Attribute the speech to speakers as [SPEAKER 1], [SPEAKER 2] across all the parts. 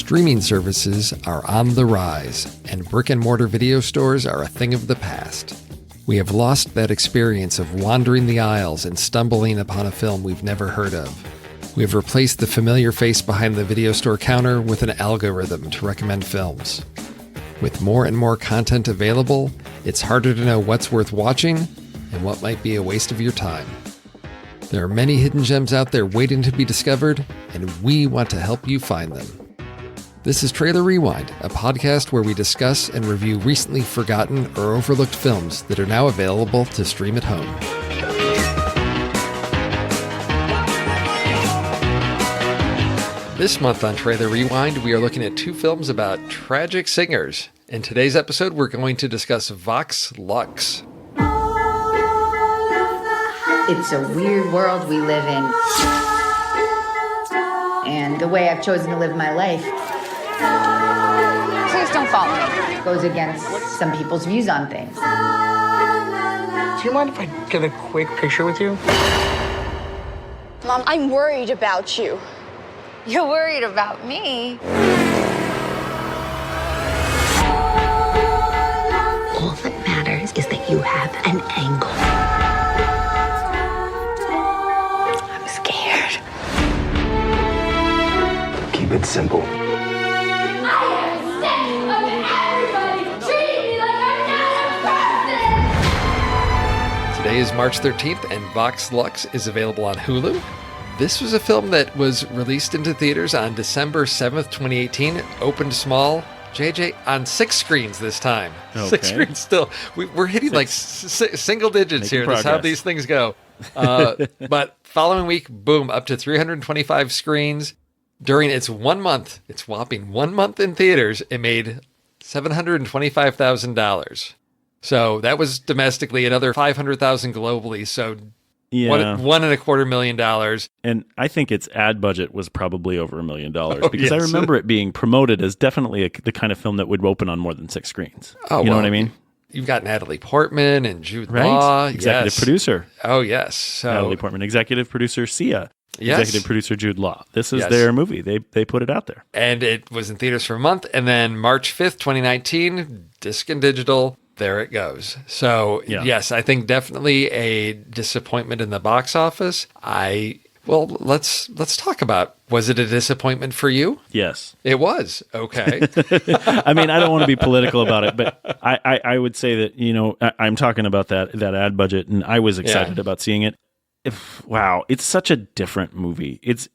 [SPEAKER 1] Streaming services are on the rise, and brick-and-mortar video stores are a thing of the past. We have lost that experience of wandering the aisles and stumbling upon a film we've never heard of. We have replaced the familiar face behind the video store counter with an algorithm to recommend films. With more and more content available, it's harder to know what's worth watching and what might be a waste of your time. There are many hidden gems out there waiting to be discovered, and we want to help you find them. This is Trailer Rewind, a podcast where we discuss and review recently forgotten or overlooked films that are now available to stream at home. This month on Trailer Rewind, we are looking at two films about tragic singers. In today's episode, we're going to discuss Vox Lux.
[SPEAKER 2] It's a weird world we live in. And the way I've chosen to live my life, please don't follow me, goes against some people's views on things.
[SPEAKER 3] Do you mind if I get a quick picture with you?
[SPEAKER 4] Mom, I'm worried about you.
[SPEAKER 5] You're worried about me?
[SPEAKER 6] All that matters is that you have an angle.
[SPEAKER 5] I'm scared.
[SPEAKER 7] Keep it simple.
[SPEAKER 1] Today is March 13th, and Vox Lux is available on Hulu. This was a film that was released into theaters on December 7th, 2018. It opened small. JJ, on 6 screens this time.
[SPEAKER 8] Okay.
[SPEAKER 1] 6 screens still. We're hitting like single digits here. That's how these things go. But following week, boom, up to 325 screens. During its 1 month, its whopping 1 month in theaters, it made $725,000. So that was domestically, another $500,000 globally. So
[SPEAKER 8] Yeah.
[SPEAKER 1] $1.25 million.
[SPEAKER 8] And I think its ad budget was probably over $1 million because
[SPEAKER 1] yes.
[SPEAKER 8] I remember it being promoted as definitely the kind of film that would open on more than 6 screens.
[SPEAKER 1] Oh,
[SPEAKER 8] you know what I mean?
[SPEAKER 1] You've got Natalie Portman and Jude
[SPEAKER 8] Right?
[SPEAKER 1] Law.
[SPEAKER 8] Executive
[SPEAKER 1] yes.
[SPEAKER 8] producer.
[SPEAKER 1] Oh, yes. So,
[SPEAKER 8] Natalie Portman. Executive producer Sia.
[SPEAKER 1] Yes.
[SPEAKER 8] Executive producer Jude Law. This is
[SPEAKER 1] Yes.
[SPEAKER 8] their movie. They put it out there.
[SPEAKER 1] And it was in theaters for a month. And then March 5th, 2019, disc and digital. There it goes. So,
[SPEAKER 8] Yeah.
[SPEAKER 1] yes, I think definitely a disappointment in the box office. Let's talk about, was it a disappointment for you?
[SPEAKER 8] Yes.
[SPEAKER 1] It was. Okay.
[SPEAKER 8] I mean, I don't want to be political about it, but I would say that, I'm talking about that ad budget, and I was excited about seeing it. Wow, it's such a different movie. It's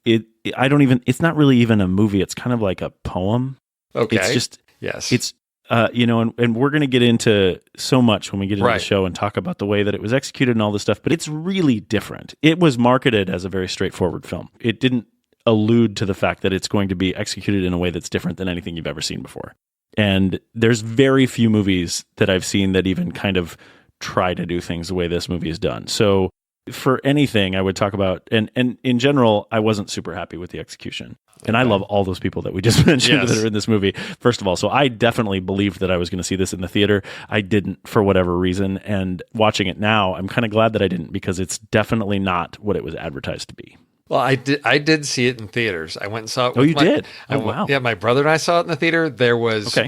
[SPEAKER 8] not really even a movie. It's kind of like a poem.
[SPEAKER 1] Okay.
[SPEAKER 8] It's just,
[SPEAKER 1] yes.
[SPEAKER 8] It's, and we're going to get into so much when we get into
[SPEAKER 1] Right.
[SPEAKER 8] the show and talk about the way that it was executed and all this stuff, but it's really different. It was marketed as a very straightforward film. It didn't allude to the fact that it's going to be executed in a way that's different than anything you've ever seen before. And there's very few movies that I've seen that even kind of try to do things the way this movie is done. So for anything, I would talk about, and in general, I wasn't super happy with the execution. And I love all those people that we just mentioned that are in this movie, first of all. So I definitely believed that I was going to see this in the theater. I didn't for whatever reason. And watching it now, I'm kind of glad that I didn't, because it's definitely not what it was advertised to be.
[SPEAKER 1] Well, I did see it in theaters. I went and saw it.
[SPEAKER 8] Oh, you did? Oh, wow.
[SPEAKER 1] Yeah, my brother and I saw it in the theater. There was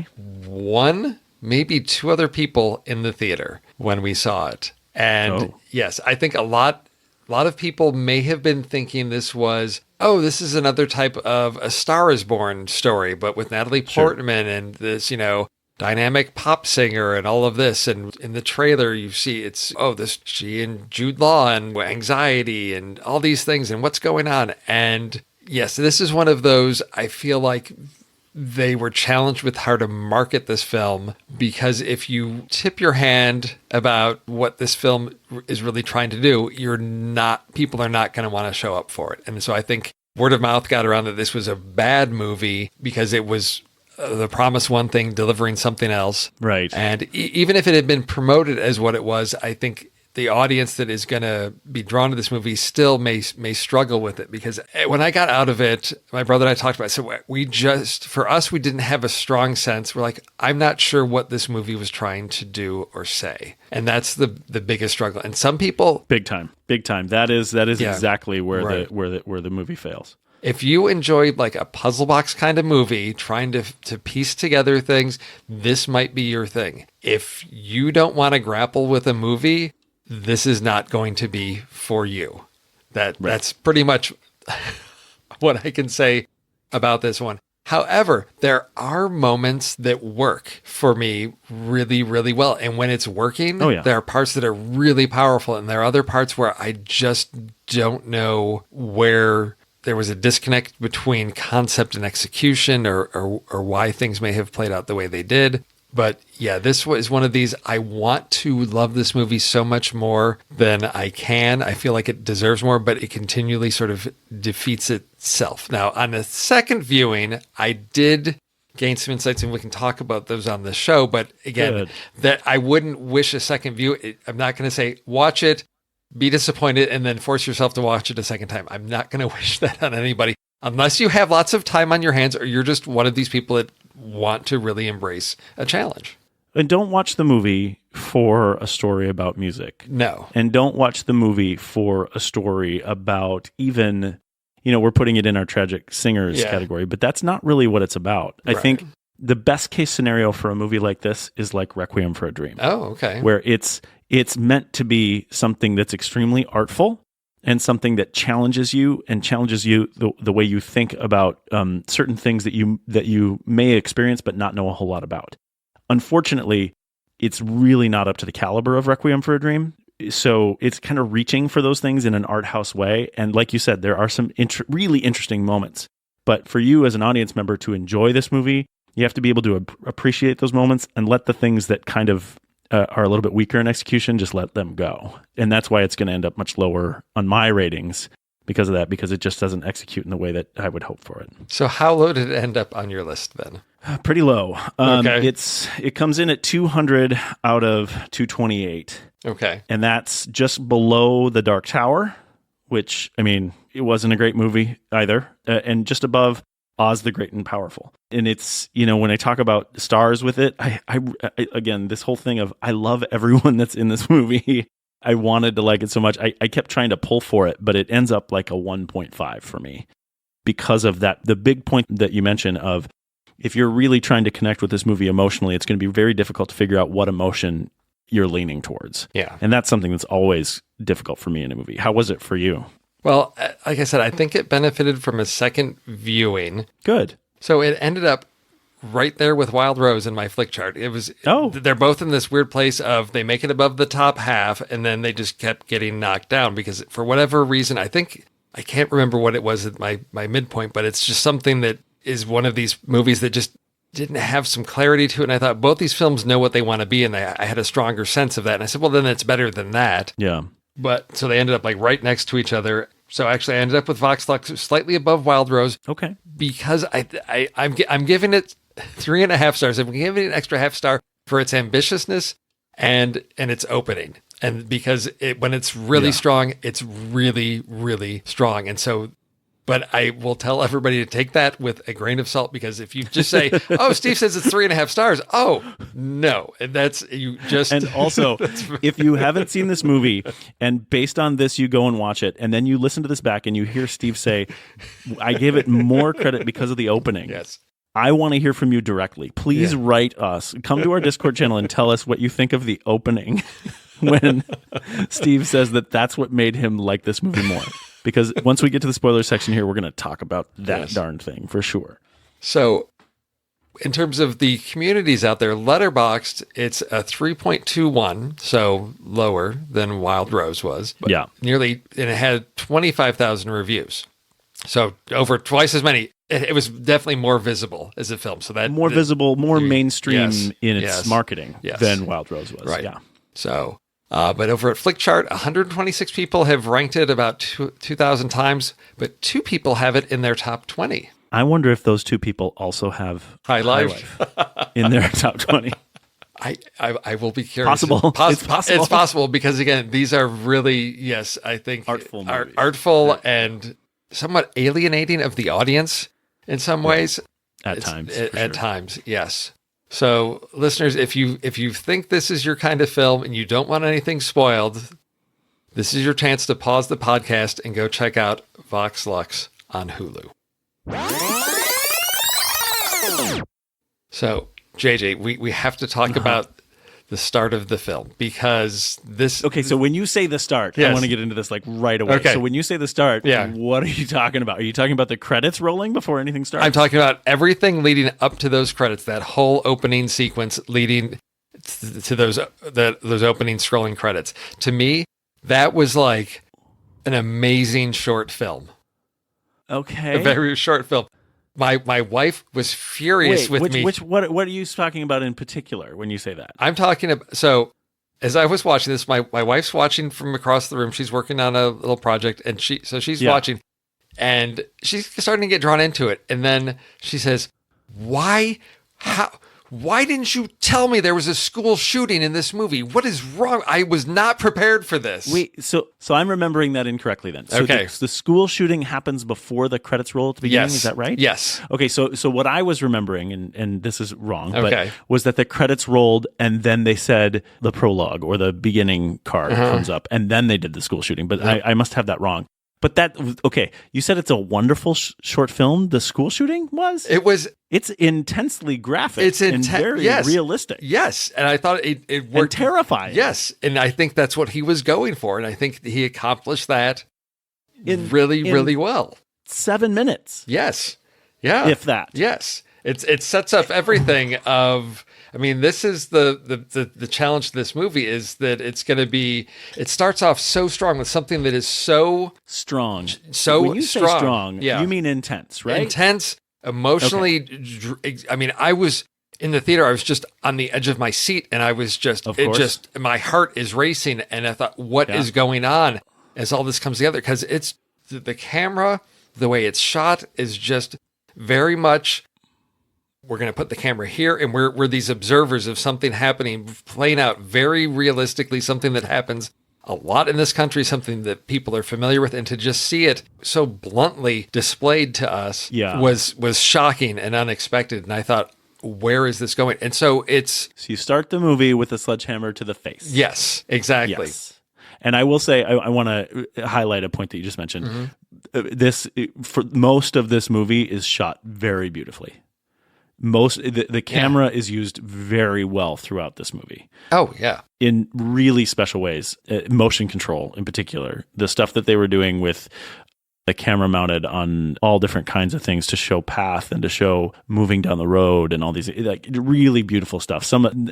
[SPEAKER 1] one, maybe 2 other people in the theater when we saw it. And yes, I think a lot of people may have been thinking this was, this is another type of A Star is Born story, but with Natalie Portman and this, dynamic pop singer and all of this. And in the trailer, you see she and Jude Law and anxiety and all these things and what's going on. And yes, this is one of those, I feel like they were challenged with how to market this film, because if you tip your hand about what this film is really trying to do, people are not going to want to show up for it. And so I think word of mouth got around that this was a bad movie because it was the promise one thing, delivering something else.
[SPEAKER 8] Right.
[SPEAKER 1] And even if it had been promoted as what it was, I think the audience that is going to be drawn to this movie still may struggle with it, because when I got out of it, my brother and I talked about it. So we didn't have a strong sense. We're like, I'm not sure what this movie was trying to do or say. And that's the biggest struggle. And some people,
[SPEAKER 8] big time. That is exactly where the movie fails.
[SPEAKER 1] If you enjoy like a puzzle box kind of movie, trying to piece together things, this might be your thing. If you don't want to grapple with a movie, this is not going to be for you. That's pretty much what I can say about this one. However, there are moments that work for me really, really well. And when it's working, there are parts that are really powerful. And there are other parts where I just don't know where there was a disconnect between concept and execution or why things may have played out the way they did. But yeah, this was one of these, I want to love this movie so much more than I can. I feel like it deserves more, but it continually sort of defeats itself. Now, on a second viewing, I did gain some insights, and we can talk about those on the show. But again, that I wouldn't wish a second view. I'm not going to say, watch it, be disappointed, and then force yourself to watch it a second time. I'm not going to wish that on anybody, unless you have lots of time on your hands or you're just one of these people that want to really embrace a challenge.
[SPEAKER 8] And don't watch the movie for a story about music.
[SPEAKER 1] No.
[SPEAKER 8] And don't watch the movie for a story about even, we're putting it in our tragic singers category, but that's not really what it's about. Right. I think the best case scenario for a movie like this is like Requiem for a Dream.
[SPEAKER 1] Oh, okay.
[SPEAKER 8] Where it's meant to be something that's extremely artful and something that challenges you the way you think about certain things that you may experience but not know a whole lot about. Unfortunately, it's really not up to the caliber of Requiem for a Dream. So it's kind of reaching for those things in an art house way. And like you said, there are some really interesting moments. But for you as an audience member to enjoy this movie, you have to be able to appreciate those moments and let the things that kind of are a little bit weaker in execution, just let them go. And that's why it's going to end up much lower on my ratings because of that, because it just doesn't execute in the way that I would hope for it.
[SPEAKER 1] So how low did it end up on your list then?
[SPEAKER 8] Pretty low.
[SPEAKER 1] Okay.
[SPEAKER 8] It comes in at 200 out of 228.
[SPEAKER 1] Okay.
[SPEAKER 8] And that's just below The Dark Tower, which, it wasn't a great movie either. And just above Oz the Great and Powerful. And it's, when I talk about stars with it, I again, this whole thing of I love everyone that's in this movie. I wanted to like it so much. I kept trying to pull for it, but it ends up like a 1.5 for me because of that. The big point that you mentioned of if you're really trying to connect with this movie emotionally, it's going to be very difficult to figure out what emotion you're leaning towards.
[SPEAKER 1] Yeah.
[SPEAKER 8] And that's something that's always difficult for me in a movie. How was it for you?
[SPEAKER 1] Well, like I said, I think it benefited from a second viewing.
[SPEAKER 8] Good.
[SPEAKER 1] So it ended up right there with Wild Rose in my flick chart. It was, they're both in this weird place of they make it above the top half and then they just kept getting knocked down because for whatever reason, I can't remember what it was at my midpoint, but it's just something that is one of these movies that just didn't have some clarity to it. And I thought both these films know what they want to be. And I had a stronger sense of that. And I said, well, then it's better than that.
[SPEAKER 8] Yeah.
[SPEAKER 1] But so they ended up like right next to each other. So actually I ended up with Vox Lux slightly above Wild Rose.
[SPEAKER 8] Okay.
[SPEAKER 1] Because I'm giving it 3.5 stars. I'm giving it an extra half star for its ambitiousness and its opening. And because when it's really strong, it's really, really strong. And so, but I will tell everybody to take that with a grain of salt, because if you just say, oh, Steve says it's 3.5 stars. Oh, no. And that's, you just.
[SPEAKER 8] And also, if you haven't seen this movie and based on this, you go and watch it, and then you listen to this back and you hear Steve say, I gave it more credit because of the opening.
[SPEAKER 1] Yes.
[SPEAKER 8] I want to hear from you directly. Please write us. Come to our Discord channel and tell us what you think of the opening when Steve says that that's what made him like this movie more. Because once we get to the spoiler section here, we're going to talk about that darn thing for sure. So
[SPEAKER 1] in terms of the communities out there, Letterboxd, it's a 3.21, so lower than Wild Rose was. But and it had 25,000 reviews. So over twice as many. It was definitely more visible as a film. So that
[SPEAKER 8] more visible, more mainstream in its marketing than Wild Rose was.
[SPEAKER 1] Right. Yeah. So, but over at Flickchart, 126 people have ranked it about 2,000 times, but 2 people have it in their top 20.
[SPEAKER 8] I wonder if those 2 people also have
[SPEAKER 1] High Life
[SPEAKER 8] in their top 20.
[SPEAKER 1] I will be curious.
[SPEAKER 8] Possible.
[SPEAKER 1] It's possible. It's possible because, again, these are really, I think, artful and somewhat alienating of the audience. In some ways,
[SPEAKER 8] at times,
[SPEAKER 1] at times, yes. So, listeners, if you think this is your kind of film and you don't want anything spoiled, this is your chance to pause the podcast and go check out Vox Lux on Hulu. So, JJ, we have to talk about the start of the film, because this...
[SPEAKER 8] Okay, so when you say the start,
[SPEAKER 1] Yes.
[SPEAKER 8] I want to get into this like right away.
[SPEAKER 1] Okay.
[SPEAKER 8] So when you say the start, what are you talking about? Are you talking about the credits rolling before anything starts?
[SPEAKER 1] I'm talking about everything leading up to those credits, that whole opening sequence leading to those opening scrolling credits. To me, that was like an amazing short film.
[SPEAKER 8] Okay.
[SPEAKER 1] A very short film. My wife was furious with me.
[SPEAKER 8] What are you talking about in particular when you say that?
[SPEAKER 1] I'm talking about, so as I was watching this, my wife's watching from across the room. She's working on a little project, and she's watching, and she's starting to get drawn into it. And then she says, why didn't you tell me there was a school shooting in this movie? What is wrong? I was not prepared for this.
[SPEAKER 8] Wait, so I'm remembering that incorrectly then. So
[SPEAKER 1] Okay.
[SPEAKER 8] the school shooting happens before the credits roll at the beginning,
[SPEAKER 1] Yes.
[SPEAKER 8] is that right?
[SPEAKER 1] Yes.
[SPEAKER 8] Okay, so what I was remembering, and this is wrong,
[SPEAKER 1] Okay.
[SPEAKER 8] but was that the credits rolled and then they said the prologue or the beginning card comes up, and then they did the school shooting. But I must have that wrong. But okay, you said it's a wonderful short film. The school shooting was?
[SPEAKER 1] It's
[SPEAKER 8] intensely graphic.
[SPEAKER 1] It's
[SPEAKER 8] and very realistic.
[SPEAKER 1] Yes, and I thought it worked.
[SPEAKER 8] And terrifying.
[SPEAKER 1] Yes, and I think that's what he was going for, and I think he accomplished that really well.
[SPEAKER 8] 7 minutes.
[SPEAKER 1] Yes, yeah,
[SPEAKER 8] if that.
[SPEAKER 1] Yes, it sets up everything of. I mean, this is the challenge of this movie, is that it's going to be. It starts off so strong with something that is so
[SPEAKER 8] strong.
[SPEAKER 1] So
[SPEAKER 8] when you
[SPEAKER 1] strong.
[SPEAKER 8] say strong, you mean intense, right?
[SPEAKER 1] Intense, emotionally. Okay. I mean, I was in the theater. I was just on the edge of my seat, and I was just. My heart is racing, and I thought, what is going on as all this comes together? Because it's the camera, the way it's shot is just very much. We're going to put the camera here, and we're these observers of something happening, playing out very realistically, something that happens a lot in this country, something that people are familiar with, and to just see it so bluntly displayed to us was shocking and unexpected. And I thought, where is this going? And so
[SPEAKER 8] you start the movie with a sledgehammer to the face.
[SPEAKER 1] Yes, exactly. Yes.
[SPEAKER 8] And I will say, I want to highlight a point that you just mentioned. For most of this movie is shot very beautifully. The camera is used very well throughout this movie.
[SPEAKER 1] Oh, yeah.
[SPEAKER 8] In really special ways. Motion control in particular. The stuff that they were doing with the camera mounted on all different kinds of things to show path and to show moving down the road and all these like really beautiful stuff. And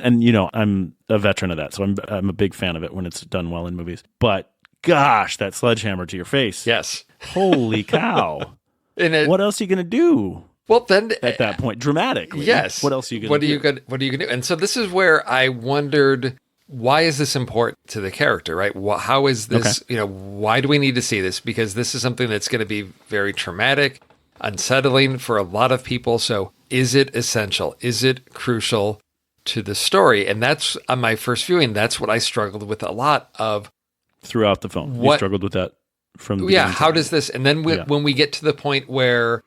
[SPEAKER 8] I'm a veteran of that, so I'm a big fan of it when it's done well in movies. But gosh, that sledgehammer to your face.
[SPEAKER 1] Yes.
[SPEAKER 8] Holy cow. What else are you going to do?
[SPEAKER 1] Well, then
[SPEAKER 8] at that point, dramatically,
[SPEAKER 1] yes.
[SPEAKER 8] What else are you going to do?
[SPEAKER 1] What are you going to do? And so this is where I wondered, why is this important to the character, right? How is this? Okay. Why do we need to see this? Because this is something that's going to be very traumatic, unsettling for a lot of people. So, is it essential? Is it crucial to the story? And that's on my first viewing. That's what I struggled with a lot of
[SPEAKER 8] throughout the film. You struggled with that from the beginning.
[SPEAKER 1] How does this? And then when we get to the point where.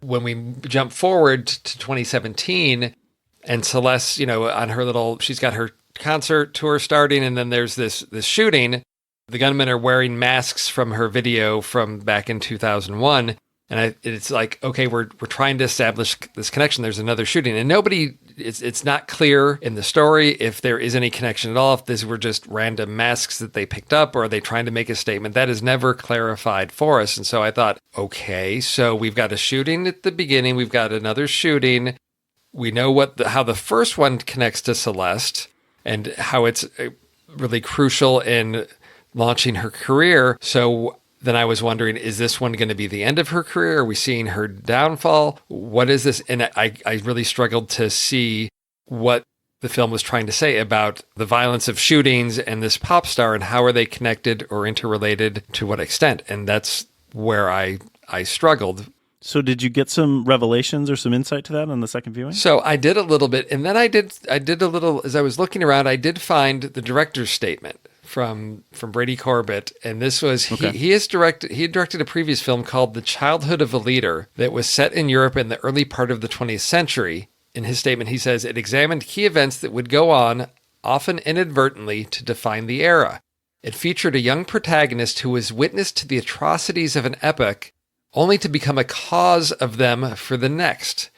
[SPEAKER 1] When we jump forward to 2017 and Celeste, on her she's got her concert tour starting, and then there's this shooting. The gunmen are wearing masks from her video from back in 2001. And it's like, okay, we're trying to establish this connection. There's another shooting, and it's not clear in the story if there is any connection at all. If these were just random masks that they picked up, or are they trying to make a statement? That is never clarified for us. And so I thought, okay, so we've got a shooting at the beginning. We've got another shooting. We know how the first one connects to Celeste and how it's really crucial in launching her career. So then I was wondering, is this one going to be the end of her career? Are we seeing her downfall? What is this? And I really struggled to see what the film was trying to say about the violence of shootings and this pop star, and how are they connected or interrelated, to what extent? And that's where I struggled.
[SPEAKER 8] So did you get some revelations or some insight to that on the second viewing?
[SPEAKER 1] So I did a little bit, and then I did a little, as I was looking around, I did find the director's statement from Brady Corbett, and this was he had directed a previous film called The Childhood of a Leader that was set in Europe in the early part of the 20th century. In his statement, he says it examined key events that would go on, often inadvertently, to define the era. It featured a young protagonist who was witness to the atrocities of an epoch only to become a cause of them for the next.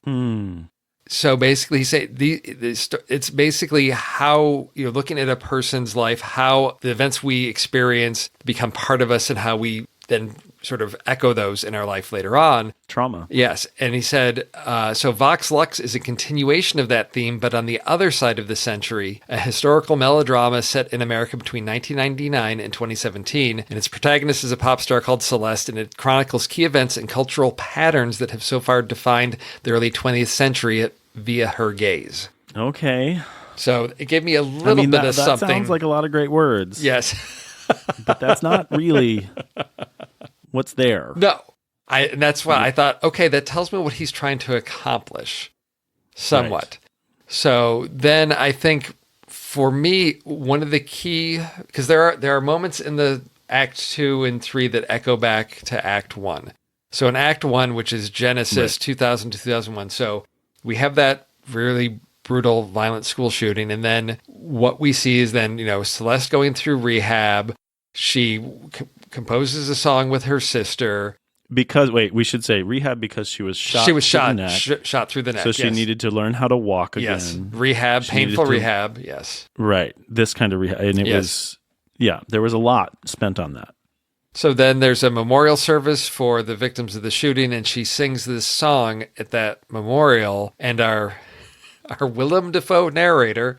[SPEAKER 1] So basically, it's basically how you're looking at a person's life, how the events we experience become part of us, and how we then sort of echo those in our life later on.
[SPEAKER 8] Trauma.
[SPEAKER 1] Yes. And he said, so Vox Lux is a continuation of that theme, but on the other side of the century, a historical melodrama set in America between 1999 and 2017. And its protagonist is a pop star called Celeste, and it chronicles key events and cultural patterns that have so far defined the early 20th century via her gaze.
[SPEAKER 8] Okay.
[SPEAKER 1] So it gave me a little bit of something.
[SPEAKER 8] That sounds like a lot of great words.
[SPEAKER 1] Yes.
[SPEAKER 8] But that's not really what's there.
[SPEAKER 1] No. And that's why I thought, okay, that tells me what he's trying to accomplish somewhat. Right. So then I think for me, one of the key, because there are moments in the Act 2 and 3 that echo back to Act 1. So in Act 1, which is Genesis 2000 to 2001, so we have that really brutal, violent school shooting. And then what we see is then, Celeste going through rehab. She composes a song with her sister.
[SPEAKER 8] Because, we should say rehab because she was shot.
[SPEAKER 1] She was shot through the neck.
[SPEAKER 8] So she needed to learn how to walk again.
[SPEAKER 1] Yes. Rehab, painful rehab. Yes.
[SPEAKER 8] Right. This kind of rehab. And it was, there was a lot spent on that.
[SPEAKER 1] So then there's a memorial service for the victims of the shooting, and she sings this song at that memorial, and our Willem Dafoe narrator,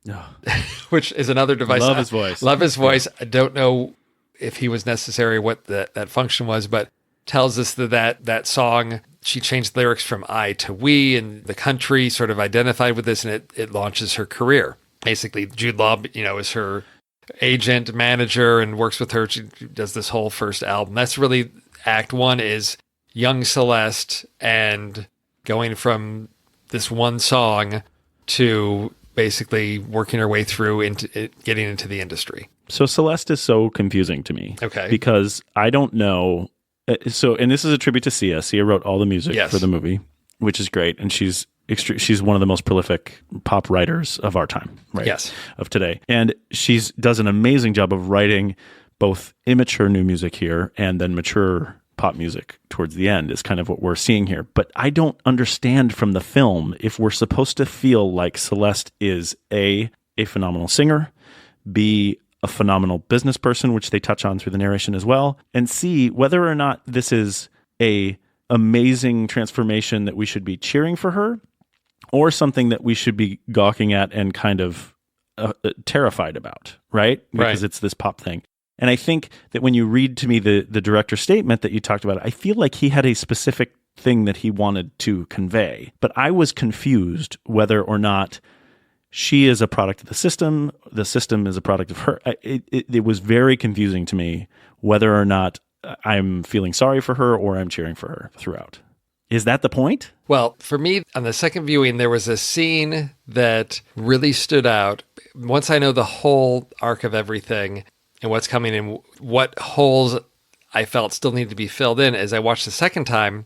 [SPEAKER 1] which is another device.
[SPEAKER 8] Love his voice.
[SPEAKER 1] Love his voice. I don't know if he was necessary, what that function was, but tells us that song, she changed lyrics from I to we, and the country sort of identified with this, and it launches her career. Basically, Jude Law, is her agent, manager, and works with her. She does this whole first album. That's really Act 1 is young Celeste and going from this one song to basically working her way through into getting into the industry.
[SPEAKER 8] So Celeste is so confusing to me.
[SPEAKER 1] Okay.
[SPEAKER 8] Because I don't know. And this is a tribute to Sia. Sia wrote all the music for the movie, which is great. And she's one of the most prolific pop writers of our time, right?
[SPEAKER 1] Yes.
[SPEAKER 8] Of today. And she does an amazing job of writing both immature new music here and then mature pop music towards the end is kind of what we're seeing here. But I don't understand from the film if we're supposed to feel like Celeste is A, phenomenal singer, B, a phenomenal business person, which they touch on through the narration as well, and C, whether or not this is a amazing transformation that we should be cheering for her, or something that we should be gawking at and kind of terrified about, right? Because it's this pop thing. And I think that when you read to me the director's statement that you talked about, I feel like he had a specific thing that he wanted to convey. But I was confused whether or not she is a product of the system is a product of her. It was very confusing to me whether or not I'm feeling sorry for her or I'm cheering for her throughout. Is that the point?
[SPEAKER 1] Well, for me, on the second viewing, there was a scene that really stood out. Once I know the whole arc of everything and what's coming and what holes I felt still needed to be filled in, as I watched the second time,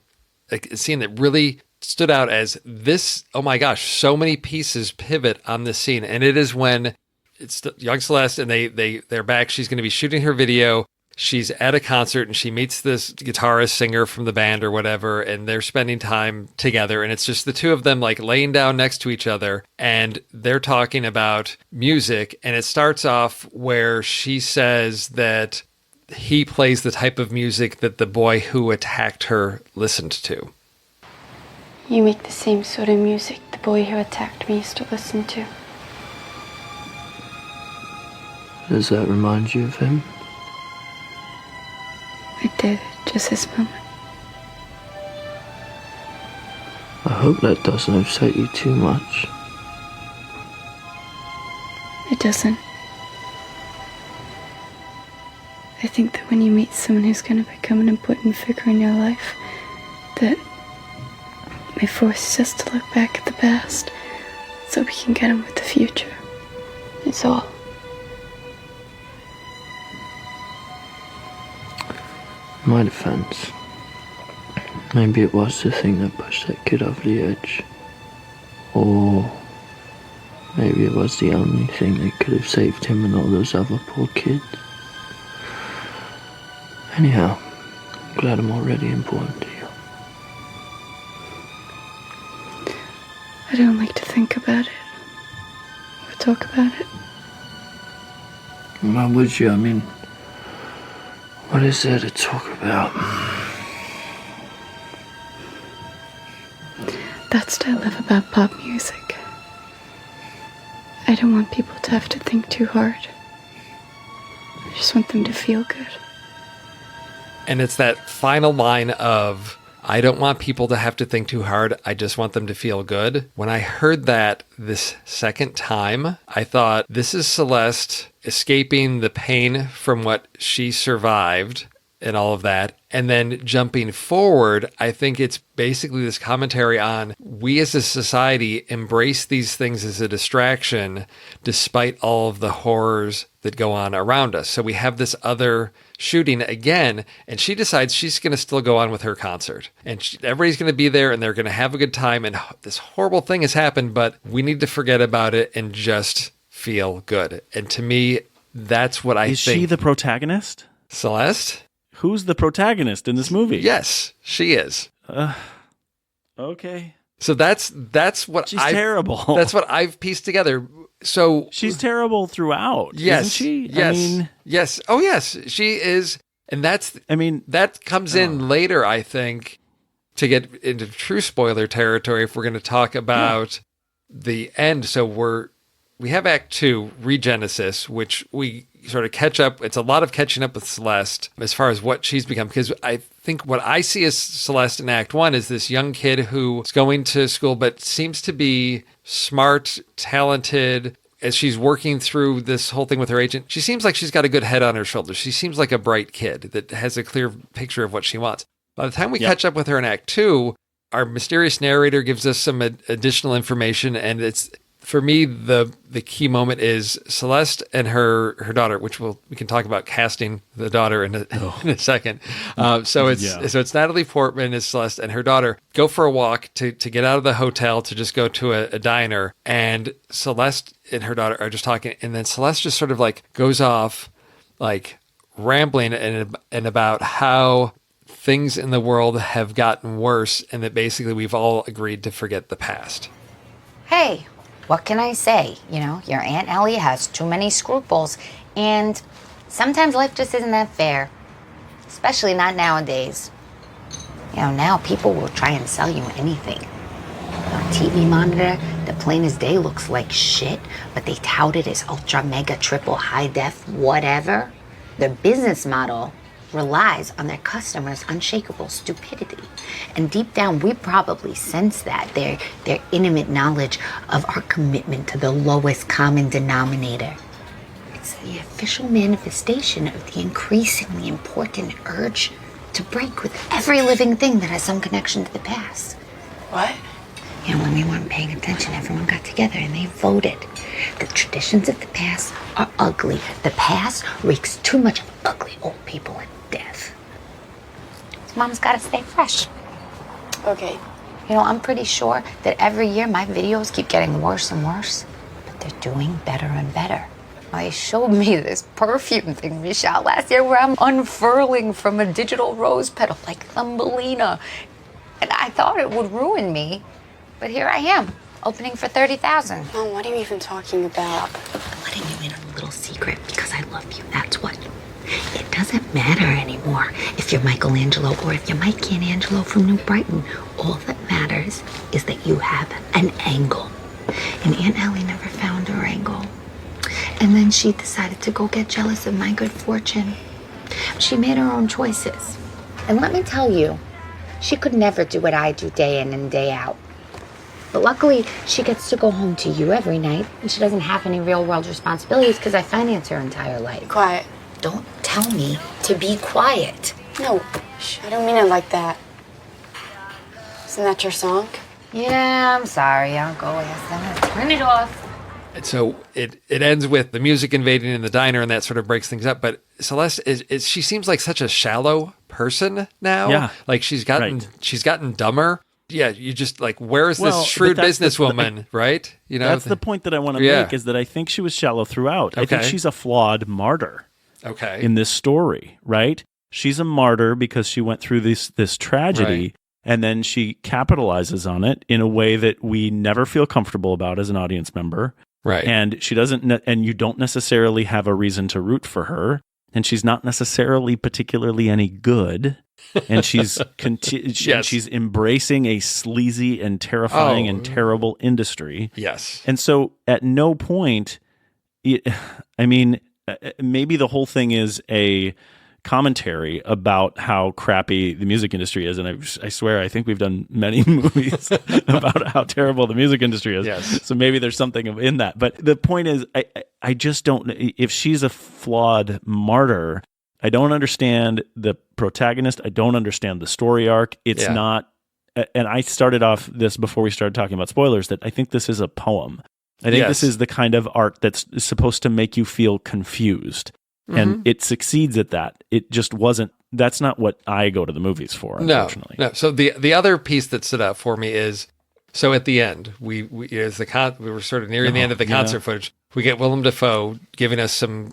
[SPEAKER 1] a scene that really stood out as this, oh my gosh, so many pieces pivot on this scene. And it is when it's young Celeste and they're back. She's going to be shooting her video. She's at a concert and she meets this guitarist singer from the band or whatever, and they're spending time together. And it's just the two of them like laying down next to each other and they're talking about music. And it starts off where she says that he plays the type of music that the boy who attacked her listened to.
[SPEAKER 7] You make the same sort of music the boy who attacked me used to listen to.
[SPEAKER 9] Does that remind you of him?
[SPEAKER 7] It did, just this moment.
[SPEAKER 9] I hope that doesn't upset you too much.
[SPEAKER 7] It doesn't. I think that when you meet someone who's going to become an important figure in your life, that may force us to look back at the past so we can get on with the future. It's all.
[SPEAKER 9] In my defense, maybe it was the thing that pushed that kid over the edge. Or maybe it was the only thing that could have saved him and all those other poor kids. Anyhow, I'm glad I'm already important to you.
[SPEAKER 7] I don't like to think about it or talk about it.
[SPEAKER 9] Why would you? I mean, what is there to talk about?
[SPEAKER 7] That's what I love about pop music. I don't want people to have to think too hard. I just want them to feel good.
[SPEAKER 1] And it's that final line of, I don't want people to have to think too hard. I just want them to feel good. When I heard that this second time, I thought, this is Celeste escaping the pain from what she survived and all of that. And then jumping forward, I think it's basically this commentary on we as a society embrace these things as a distraction despite all of the horrors that go on around us. So we have this other shooting again, and she decides she's going to still go on with her concert. And everybody's going to be there, and they're going to have a good time, and this horrible thing has happened, but we need to forget about it and just feel good. And to me, that's what I think. Is
[SPEAKER 8] she the protagonist?
[SPEAKER 1] Celeste?
[SPEAKER 8] Who's the protagonist in this movie?
[SPEAKER 1] Yes, she is.
[SPEAKER 8] Okay.
[SPEAKER 1] So that's what
[SPEAKER 8] she's terrible.
[SPEAKER 1] That's what I've pieced together. So
[SPEAKER 8] she's terrible throughout,
[SPEAKER 1] yes,
[SPEAKER 8] isn't she?
[SPEAKER 1] Yes. Yes. Oh, yes, she is. And that comes in later, I think, to get into true spoiler territory if we're going to talk about the end. So we have Act 2, Regenesis, which we sort of catch up. It's a lot of catching up with Celeste as far as what she's become. Because I think what I see as Celeste in Act 1 is this young kid who's going to school but seems to be smart, talented. As she's working through this whole thing with her agent, she seems like she's got a good head on her shoulders. She seems like a bright kid that has a clear picture of what she wants. By the time we catch up with her in Act 2, our mysterious narrator gives us some additional information, and it's, for me, the key moment is Celeste and her daughter, which we can talk about casting the daughter in a second. So it's Natalie Portman as Celeste, and her daughter go for a walk to get out of the hotel to just go to a diner, and Celeste and her daughter are just talking, and then Celeste just sort of like goes off like rambling and about how things in the world have gotten worse, and that basically we've all agreed to forget the past.
[SPEAKER 2] Hey, what can I say? You know, your Aunt Ellie has too many scruples, and sometimes life just isn't that fair, especially not nowadays. You know, now people will try and sell you anything. A TV monitor, the plain as day looks like shit, but they tout it as ultra mega triple high def whatever. Their business model relies on their customers' unshakable stupidity. And deep down, we probably sense that, their intimate knowledge of our commitment to the lowest common denominator. It's the official manifestation of the increasingly important urge to break with every living thing that has some connection to the past.
[SPEAKER 5] What?
[SPEAKER 2] You know, when we weren't paying attention, everyone got together and they voted. The traditions of the past are ugly. The past reeks too much of ugly old people and death. So Mom's gotta stay fresh.
[SPEAKER 5] Okay.
[SPEAKER 2] You know, I'm pretty sure that every year my videos keep getting worse and worse, but they're doing better and better. They showed me this perfume thing we shot last year where I'm unfurling from a digital rose petal like Thumbelina. And I thought it would ruin me, but here I am, opening for $30,000.
[SPEAKER 5] Mom, what are you even talking about?
[SPEAKER 6] I'm letting you in on a little secret because I love you, that's what. It doesn't matter anymore if you're Michelangelo or if you're Mike Canangelo from New Brighton. All that matters is that you have an angle. And Aunt Ellie never found her angle. And then she decided to go get jealous of my good fortune. She made her own choices. And let me tell you, she could never do what I do day in and day out. But luckily, she gets to go home to you every night, and she doesn't have any real-world responsibilities because I finance her entire life.
[SPEAKER 5] Quiet.
[SPEAKER 6] Don't tell me to be quiet.
[SPEAKER 5] No, I don't mean it like that. Isn't that your song?
[SPEAKER 2] Yeah, I'm sorry. I'll go ask them to turn it off.
[SPEAKER 1] And so it ends with the music invading in the diner, and that sort of breaks things up. But Celeste she seems like such a shallow person now.
[SPEAKER 8] Yeah.
[SPEAKER 1] Like she's gotten dumber. Yeah, you just like, where's this shrewd businesswoman, right? You know,
[SPEAKER 8] that's the point that I want to make, is that I think she was shallow throughout. I think she's a flawed martyr.
[SPEAKER 1] Okay.
[SPEAKER 8] In this story, right? She's a martyr because she went through this tragedy, and then she capitalizes on it in a way that we never feel comfortable about as an audience member.
[SPEAKER 1] Right.
[SPEAKER 8] And she doesn't, and you don't necessarily have a reason to root for her. And she's not necessarily particularly any good. And she's she's embracing a sleazy and terrifying and terrible industry.
[SPEAKER 1] Yes.
[SPEAKER 8] And so at no point, maybe the whole thing is a commentary about how crappy the music industry is. And I swear, I think we've done many movies about how terrible the music industry is.
[SPEAKER 1] Yes.
[SPEAKER 8] So maybe there's something in that. But the point is, I just don't, if she's a flawed martyr, I don't understand the protagonist. I don't understand the story arc. It's not, and I started off this before we started talking about spoilers, that I think this is a poem. I think this is the kind of art that's supposed to make you feel confused. And it succeeds at that. It just wasn't. That's not what I go to the movies for, unfortunately.
[SPEAKER 1] No. So the other piece that stood out for me is, so at the end, we were sort of nearing the end of the concert footage. We get Willem Dafoe giving us some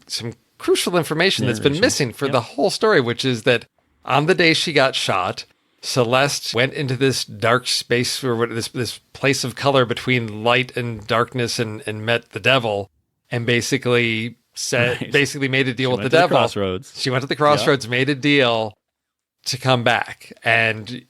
[SPEAKER 1] crucial information that's been missing for the whole story, which is that on the day she got shot, Celeste went into this dark space, or this place of color between light and darkness, and met the devil, and basically made a deal with the devil. She went to the crossroads, made a deal to come back. And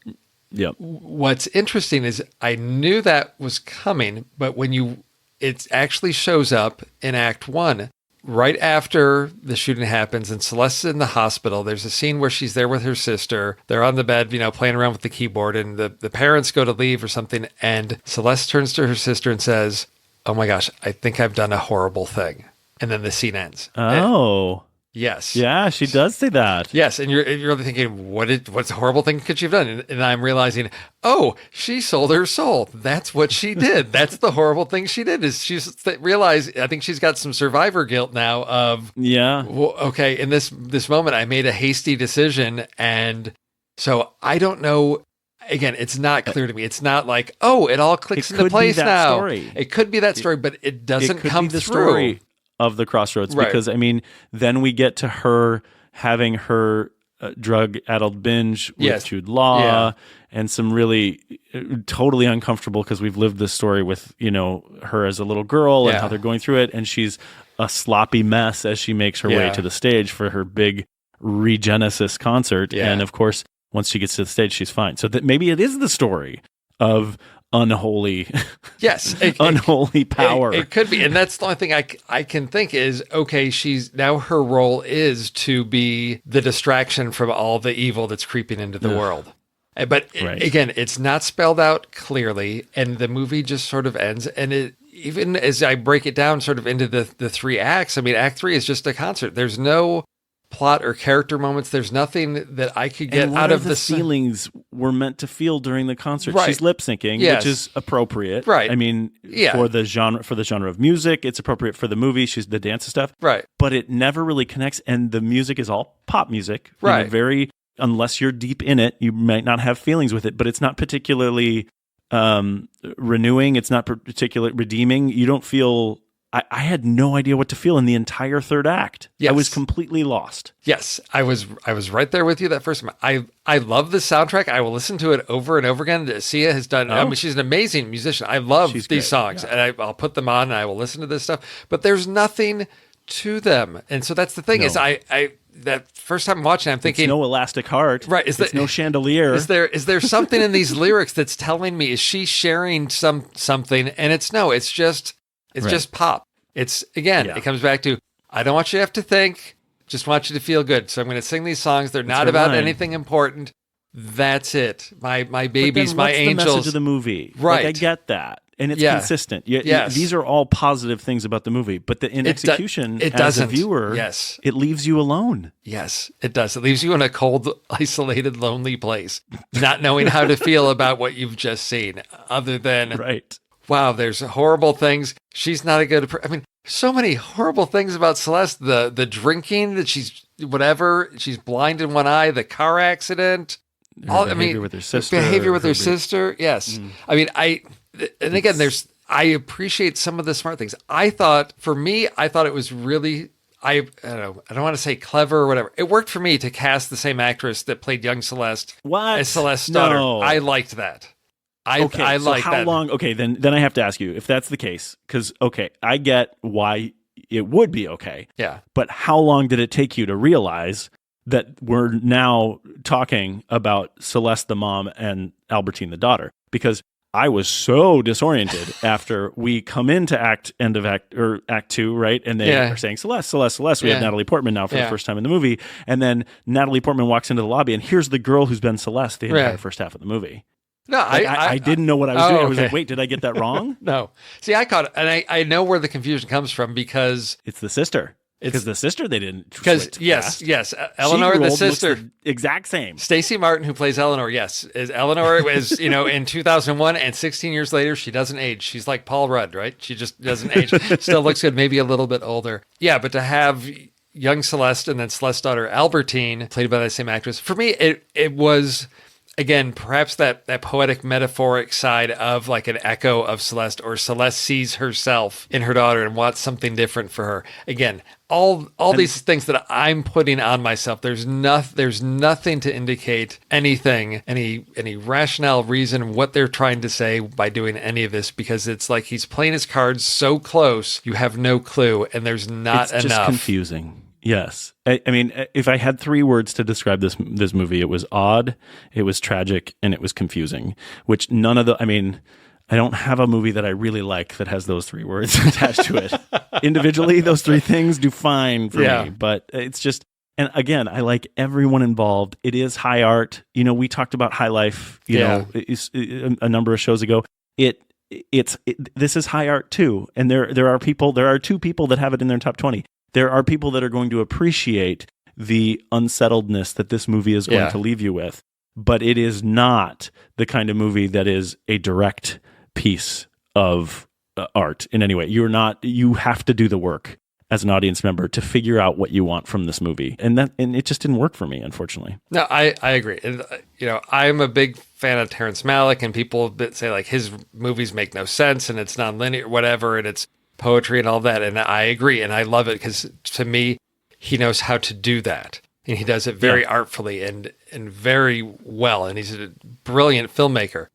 [SPEAKER 1] what's interesting is I knew that was coming, but when it actually shows up in Act 1, right after the shooting happens and Celeste's in the hospital, there's a scene where she's there with her sister. They're on the bed, playing around with the keyboard, and the parents go to leave or something. And Celeste turns to her sister and says, "Oh my gosh, I think I've done a horrible thing." And then the scene ends.
[SPEAKER 8] Oh.
[SPEAKER 1] Yes.
[SPEAKER 8] Yeah, she does say that.
[SPEAKER 1] Yes, and you're really thinking, what's a horrible thing could she have done? And I'm realizing, she sold her soul. That's what she did. That's the horrible thing she did. Is she's realized, I think she's got some survivor guilt now of, okay, in this moment, I made a hasty decision, and so I don't know. Again, it's not clear to me. It's not like, it all clicks into place now.
[SPEAKER 8] Story.
[SPEAKER 1] It could be that story, but it doesn't come
[SPEAKER 8] the
[SPEAKER 1] through.
[SPEAKER 8] Story of the crossroads, because then we get to her having her drug-addled binge with Jude Law, and some really totally uncomfortable, because we've lived this story with her as a little girl and how they're going through it, and she's a sloppy mess as she makes her way to the stage for her big Regenesis concert, and of course, once she gets to the stage, she's fine. So that maybe it is the story of unholy, unholy power.
[SPEAKER 1] It could be, and that's the only thing I can think is, okay, her role is to be the distraction from all the evil that's creeping into the world. But again, it's not spelled out clearly, and the movie just sort of ends. And even as I break it down, sort of into the 3 acts. I mean, Act 3 is just a concert. There's no plot or character moments. There's nothing that I could get out of
[SPEAKER 8] the feelings we're meant to feel during the concert.
[SPEAKER 1] Right.
[SPEAKER 8] She's lip syncing, which is appropriate.
[SPEAKER 1] Right.
[SPEAKER 8] I mean, for the genre of music, it's appropriate for the movie. She's the dance stuff.
[SPEAKER 1] Right.
[SPEAKER 8] But it never really connects, and the music is all pop music.
[SPEAKER 1] Right.
[SPEAKER 8] Unless you're deep in it, you might not have feelings with it, but it's not particularly renewing. It's not particularly redeeming. You don't feel. I had no idea what to feel in the entire 3rd act.
[SPEAKER 1] Yes.
[SPEAKER 8] I was completely lost.
[SPEAKER 1] Yes, I was right there with you that first time. I love the soundtrack. I will listen to it over and over again. Sia has done. I mean, she's an amazing musician. I love these songs, and I'll put them on and I will listen to this stuff. But there's nothing to them, and so that's the thing. Is I that first time watching, I'm thinking,
[SPEAKER 8] it's no elastic heart,
[SPEAKER 1] right?
[SPEAKER 8] It's no chandelier.
[SPEAKER 1] Is there something in these lyrics that's telling me, is she sharing something? And it's just. It's just pop. It's, again, it comes back to, I don't want you to have to think, just want you to feel good. So I'm going to sing these songs. They're not about anything important. That's it. My babies, my angels.
[SPEAKER 8] The message of the movie.
[SPEAKER 1] Right.
[SPEAKER 8] I get that. And it's consistent. These are all positive things about the movie. But in execution, as a viewer, it leaves you alone.
[SPEAKER 1] Yes, it does. It leaves you in a cold, isolated, lonely place, not knowing how to feel about what you've just seen, other than...
[SPEAKER 8] Right.
[SPEAKER 1] Wow, there's horrible things. She's not a good... I mean, so many horrible things about Celeste. The drinking, that she's blind in one eye, the car accident.
[SPEAKER 8] Behavior with her sister.
[SPEAKER 1] Yes. I mean, I appreciate some of the smart things. I thought it was really I don't know, I don't want to say clever or whatever. It worked for me to cast the same actress that played young Celeste as Celeste's daughter. I liked that. I like
[SPEAKER 8] how
[SPEAKER 1] that.
[SPEAKER 8] long? Okay, then I have to ask you if that's the case, because I get why it would be okay.
[SPEAKER 1] Yeah,
[SPEAKER 8] but how long did it take you to realize that we're now talking about Celeste the mom and Albertine the daughter? Because I was so disoriented after we come into act 2, right? And they are saying Celeste, Celeste, Celeste. We have Natalie Portman now for the first time in the movie, and then Natalie Portman walks into the lobby, and here's the girl who's been Celeste the entire first half of the movie.
[SPEAKER 1] No,
[SPEAKER 8] I didn't know what I was doing. I was like, wait, did I get that wrong?
[SPEAKER 1] No. See, I caught it, and I know where the confusion comes from because
[SPEAKER 8] it's the sister. Because the sister they didn't.
[SPEAKER 1] Because yes, Eleanor the sister,
[SPEAKER 8] looks the exact same.
[SPEAKER 1] Stacey Martin, who plays Eleanor, Eleanor is in 2001, and 16 years later she doesn't age. She's like Paul Rudd, right? She just doesn't age. Still looks good, maybe a little bit older. Yeah, but to have young Celeste and then Celeste's daughter Albertine played by the same actress, for me it was. Again, perhaps that poetic, metaphoric side of like an echo of Celeste, or Celeste sees herself in her daughter and wants something different for her. Again, all these things that I'm putting on myself. There's nothing to indicate anything, any rationale, reason what they're trying to say by doing any of this, because it's like he's playing his cards so close, you have no clue, and there's not enough.
[SPEAKER 8] It's just confusing. Yes. I mean, if I had 3 words to describe this movie, it was odd, it was tragic, and it was confusing, which none of I don't have a movie that I really like that has those 3 words attached to it. Individually, those 3 things do fine for me, but it's just, and again, I like everyone involved. It is high art. We talked about High Life, a number of shows ago. This is high art too. And there are 2 people that have it in their top 20. There are people that are going to appreciate the unsettledness that this movie is going to leave you with, but it is not the kind of movie that is a direct piece of art in any way. You have to do the work as an audience member to figure out what you want from this movie. And it just didn't work for me, unfortunately.
[SPEAKER 1] No, I agree. And, I'm a big fan of Terrence Malick, and people that say like his movies make no sense and it's non-linear, whatever, and it's poetry and all that, and I agree, and I love it because to me, he knows how to do that, and he does it very artfully and very well, and he's a brilliant filmmaker.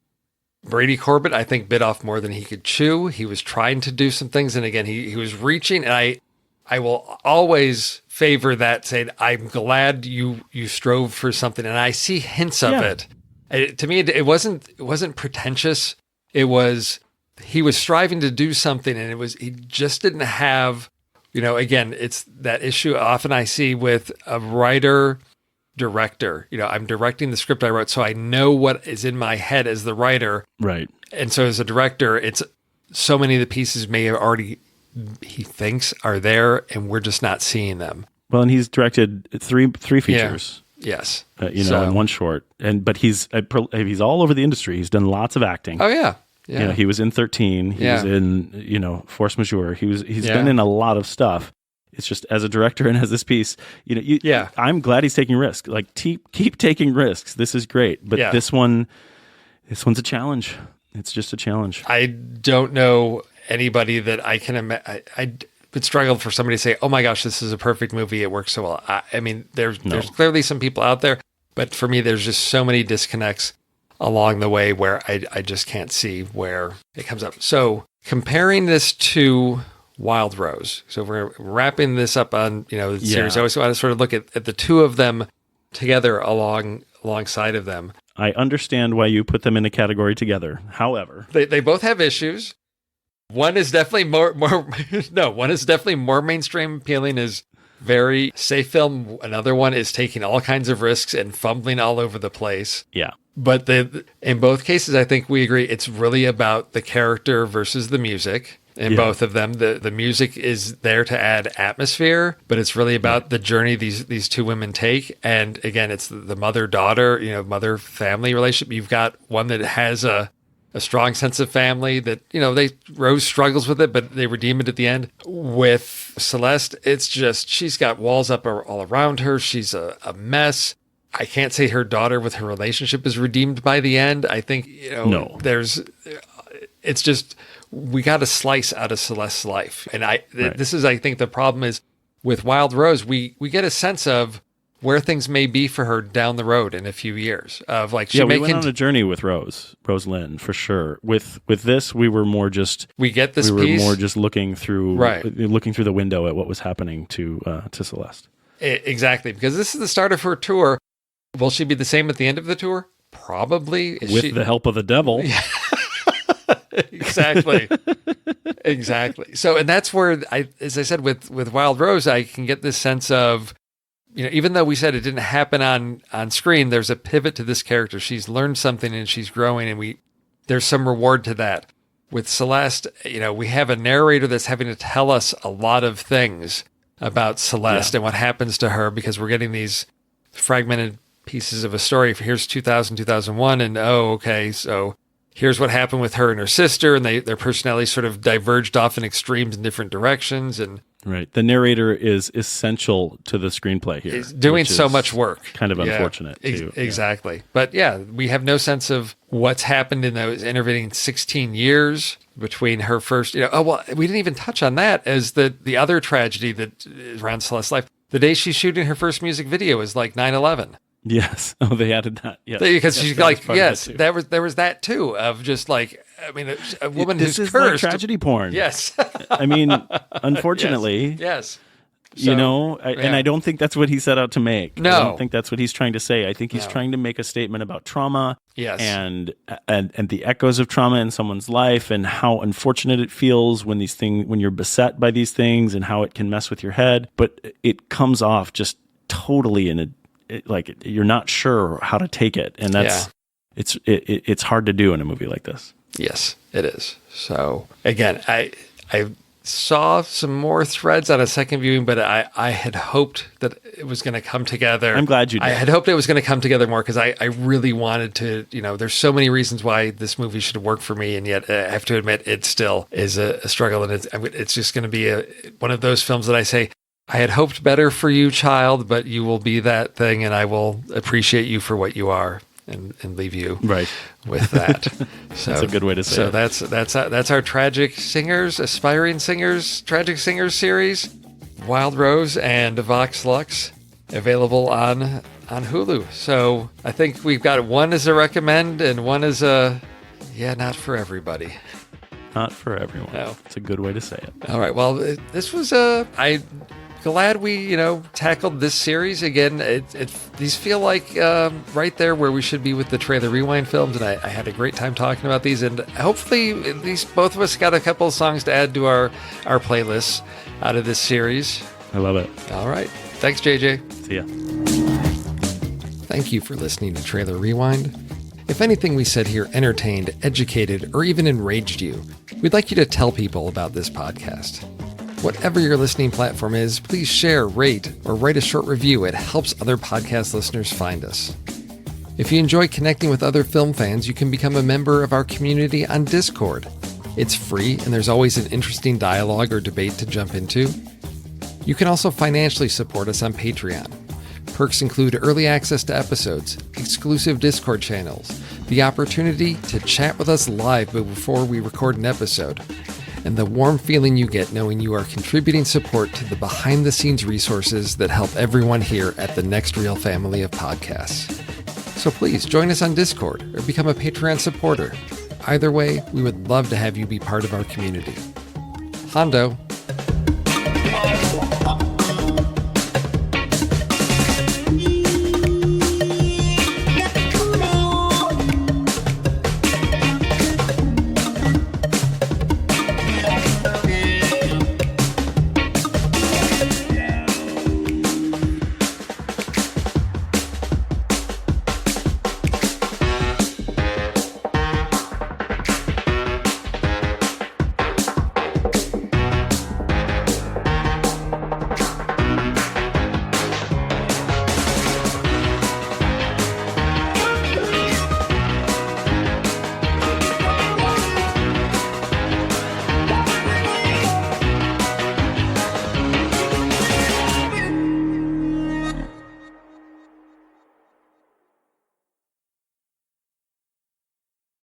[SPEAKER 1] Brady Corbett, I think, bit off more than he could chew. He was trying to do some things, and again, he was reaching, and I will always favor that, saying, I'm glad you strove for something, and I see hints of it. To me, it wasn't pretentious. It was... He was striving to do something, and he just didn't have, again, it's that issue often I see with a writer director. I'm directing the script I wrote, so I know what is in my head as the writer.
[SPEAKER 8] Right.
[SPEAKER 1] And so as a director, it's so many of the pieces may have already, he thinks, are there, and we're just not seeing them.
[SPEAKER 8] Well, and he's directed three features.
[SPEAKER 1] Yes.
[SPEAKER 8] In one short. But he's all over the industry. He's done lots of acting.
[SPEAKER 1] Oh, yeah. Yeah.
[SPEAKER 8] He was in 13. He was in Force Majeure. He's been in a lot of stuff. It's just as a director and as this piece, I'm glad he's taking risks. Like keep taking risks. This is great. But this one's a challenge. It's just a challenge.
[SPEAKER 1] I don't know anybody that I can imagine. I would struggle for somebody to say, "Oh my gosh, this is a perfect movie. It works so well." There's clearly some people out there, but for me, there's just so many disconnects along the way where I just can't see where it comes up. So comparing this to Wild Rose. So we're wrapping this up on, the series. I always want to sort of look at the 2 of them together alongside of them.
[SPEAKER 8] I understand why you put them in a category together. However,
[SPEAKER 1] they both have issues. One is definitely one is definitely more mainstream appealing, is very safe film. Another one is taking all kinds of risks and fumbling all over the place.
[SPEAKER 8] Yeah.
[SPEAKER 1] But in both cases, I think we agree it's really about the character versus the music. In both of them, the music is there to add atmosphere, but it's really about the journey these 2 women take. And again, it's the mother-daughter, mother-family relationship. You've got one that has a strong sense of family that, Rose struggles with it, but they redeem it at the end. With Celeste, it's just, she's got walls up all around her. She's a mess. I can't say her daughter with her relationship is redeemed by the end. I think, it's just, we got a slice out of Celeste's life. And this is, I think the problem is with Wild Rose, we get a sense of where things may be for her down the road in a few years. Of like,
[SPEAKER 8] we went on a journey with Rosalind, for sure. With this, we were more just looking through the window at what was happening to Celeste.
[SPEAKER 1] Exactly, because this is the start of her tour. Will she be the same at the end of the tour? Probably.
[SPEAKER 8] With the help of the devil.
[SPEAKER 1] Yeah. Exactly. Exactly. So, and that's where as I said, with Wild Rose, I can get this sense of, even though we said it didn't happen on screen, there's a pivot to this character. She's learned something and she's growing, and there's some reward to that. With Celeste, we have a narrator that's having to tell us a lot of things about Celeste and what happens to her, because we're getting these fragmented pieces of a story. Here's 2001, and so here's what happened with her and her sister, and their personalities sort of diverged off in extremes in different directions. And
[SPEAKER 8] right, the narrator is essential to the screenplay here.
[SPEAKER 1] He's doing so much work.
[SPEAKER 8] Kind of unfortunate, too.
[SPEAKER 1] Exactly. But we have no sense of what's happened in those intervening 16 years between her first, we didn't even touch on that as the other tragedy that is around Celeste's life. The day she's shooting her first music video is like 9/11.
[SPEAKER 8] Yes. Oh, they added that. Yes.
[SPEAKER 1] Because she's like, there was that too, of just like, a woman who's cursed.
[SPEAKER 8] Like tragedy porn.
[SPEAKER 1] Yes.
[SPEAKER 8] Unfortunately.
[SPEAKER 1] Yes.
[SPEAKER 8] And I don't think that's what he set out to make.
[SPEAKER 1] No.
[SPEAKER 8] I don't think that's what he's trying to say. I think he's trying to make a statement about trauma.
[SPEAKER 1] Yes.
[SPEAKER 8] And the echoes of trauma in someone's life, and how unfortunate it feels when you're beset by these things, and how it can mess with your head. But it comes off just totally like you're not sure how to take it. And that's it's hard to do in a movie like this.
[SPEAKER 1] Yes, it is. So again, I saw some more threads on a second viewing, but I had hoped that it was going to come together.
[SPEAKER 8] I'm glad you did.
[SPEAKER 1] I had hoped it was going to come together more, because I really wanted to, there's so many reasons why this movie should work for me, and yet I have to admit it still is a struggle, and it's just going to be one of those films that I say, I had hoped better for you, child, but you will be that thing, and I will appreciate you for what you are. And leave you with that. So
[SPEAKER 8] that's a good way to say it.
[SPEAKER 1] So that's our aspiring singers, tragic singers series, Wild Rose and Vox Lux, available on Hulu. So I think we've got one as a recommend and one as a not for everybody.
[SPEAKER 8] Not for everyone. No. It's a good way to say it.
[SPEAKER 1] All right. Well, this was glad we tackled this series again. These feel like right there where we should be with the Trailer Rewind films, and I had a great time talking about these, and hopefully at least both of us got a couple of songs to add to our playlists out of this series.
[SPEAKER 8] I love it.
[SPEAKER 1] All right, thanks, JJ.
[SPEAKER 8] See ya.
[SPEAKER 1] Thank you for listening to Trailer Rewind. If anything we said here entertained, educated, or even enraged you, we'd like you to tell people about this podcast. Whatever your listening platform is, please share, rate, or write a short review. It helps other podcast listeners find us. If you enjoy connecting with other film fans, you can become a member of our community on Discord. It's free, and there's always an interesting dialogue or debate to jump into. You can also financially support us on Patreon. Perks include early access to episodes, exclusive Discord channels, the opportunity to chat with us live before we record an episode, and the warm feeling you get knowing you are contributing support to the behind-the-scenes resources that help everyone here at the Next Real family of podcasts. So please join us on Discord or become a Patreon supporter. Either way, we would love to have you be part of our community. Hondo.